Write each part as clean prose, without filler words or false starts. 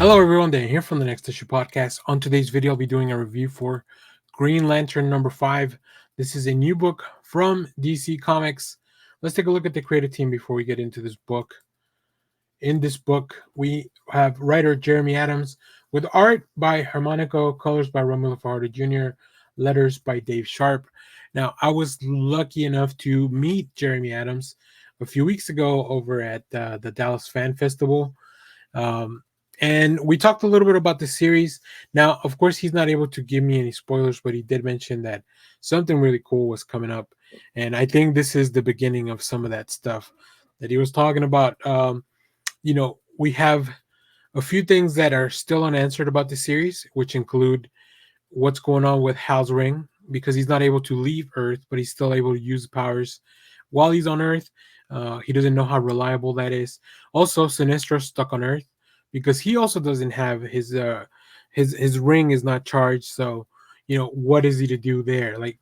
Hello everyone, Dan here from the Next Issue Podcast. On today's video, I'll be doing a review for Green Lantern number 5. This is a new book from DC Comics. Let's take a look at the creative team before we get into this book. In this book, we have writer Jeremy Adams with art by Xermánico, colors by Romulo Fajardo Jr., letters by Dave Sharpe. Now, I was lucky enough to meet Jeremy Adams a few weeks ago over at the Dallas Fan Festival. And we talked a little bit about the series. Now, of course, he's not able to give me any spoilers, but he did mention that something really cool was coming up. And I think this is the beginning of some of that stuff that he was talking about. We have a few things that are still unanswered about the series, which include what's going on with Hal's ring, because he's not able to leave Earth, but he's still able to use powers while he's on Earth. He doesn't know how reliable that is. Also, Sinestro's stuck on Earth because he also doesn't have his ring is not charged. So, what is he to do there? Like,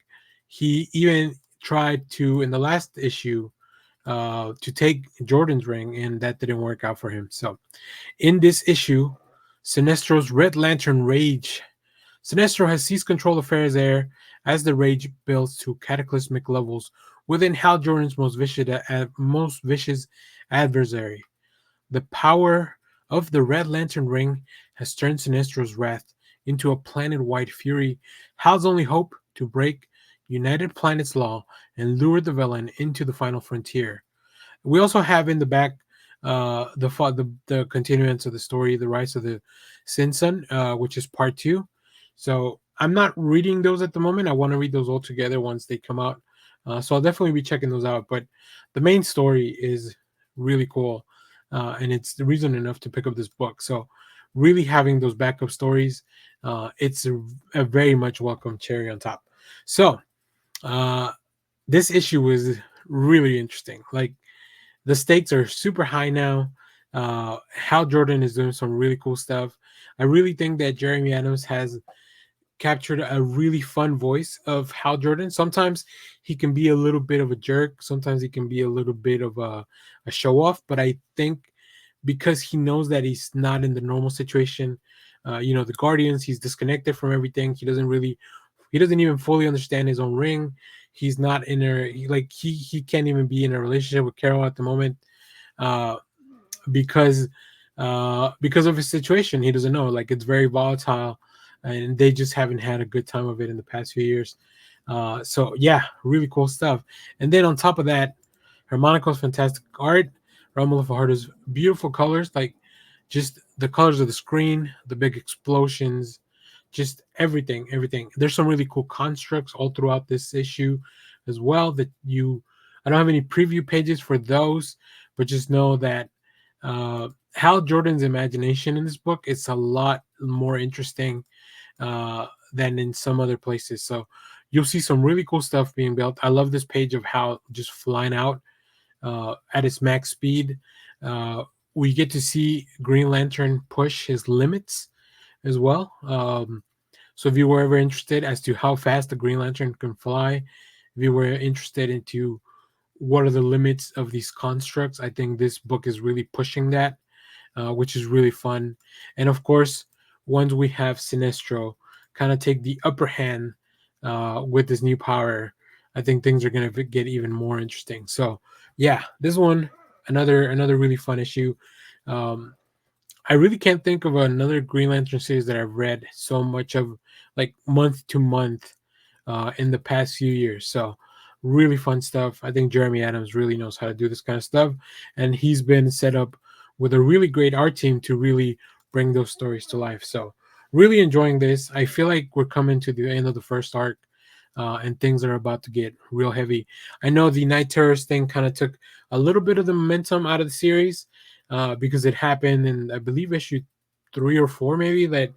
he even tried to, in the last issue, to take Jordan's ring, and that didn't work out for him. So, in this issue, Sinestro's Red Lantern Rage. Sinestro has seized control of Farrah's air as the rage builds to cataclysmic levels within Hal Jordan's most vicious adversary. The power of the Red Lantern Ring has turned Sinestro's wrath into a planet-wide fury. Hal's only hope to break United Planets law and lure the villain into the final frontier. We also have in the back the continuance of the story, The Rise of the Sin Sun, which is part 2. So I'm not reading those at the moment. I want to read those all together once they come out. So I'll definitely be checking those out. But the main story is really cool. And it's the reason enough to pick up this book. So really having those backup stories, it's a very much welcome cherry on top. So this issue was really interesting. Like, the stakes are super high now. Hal Jordan is doing some really cool stuff. I really think that Jeremy Adams has captured a really fun voice of Hal Jordan. Sometimes he can be a little bit of a jerk. Sometimes he can be a little bit of a show off. But I think because he knows that he's not in the normal situation, the Guardians, he's disconnected from everything. He doesn't even fully understand his own ring. He's not in he can't even be in a relationship with Carol at the moment, because of his situation. He doesn't know. Like, it's very volatile, and they just haven't had a good time of it in the past few years. So yeah, really cool stuff. And then on top of that, Xermánico's fantastic art, Romulo Fajardo's beautiful colors, like just the colors of the screen, the big explosions, just everything. There's some really cool constructs all throughout this issue as well I don't have any preview pages for those, but just know that Hal Jordan's imagination in this book is a lot more interesting than in some other places. So you'll see some really cool stuff being built. I love this page of Hal just flying out at his max speed. We get to see Green Lantern push his limits as well. So if you were ever interested as to how fast the Green Lantern can fly, if you were interested into what are the limits of these constructs, I think this book is really pushing that, which is really fun. And of course, once we have Sinestro kind of take the upper hand with this new power, I think things are going to get even more interesting. So yeah, this one, another really fun issue. I really can't think of another Green Lantern series that I've read so much of, like month to month, in the past few years. So really fun stuff. I think Jeremy Adams really knows how to do this kind of stuff, and he's been set up with a really great art team to really bring those stories to life. So really enjoying this. I feel like we're coming to the end of the first arc, and things are about to get real heavy. I know the Night Terrors thing kind of took a little bit of the momentum out of the series, because it happened in, I believe, issue 3 or 4, maybe, that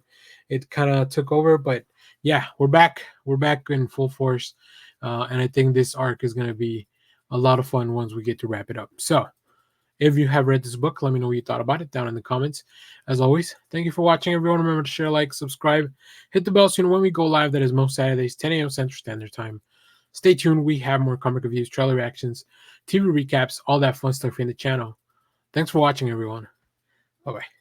it kind of took over. But yeah, we're back in full force, and I think this arc is going to be a lot of fun once we get to wrap it up. So if you have read this book, let me know what you thought about it down in the comments. As always, thank you for watching, everyone. Remember to share, like, subscribe, hit the bell so you know when we go live. That is most Saturdays, 10 a.m. Central Standard Time. Stay tuned. We have more comic reviews, trailer reactions, TV recaps, all that fun stuff in the channel. Thanks for watching, everyone. Bye-bye.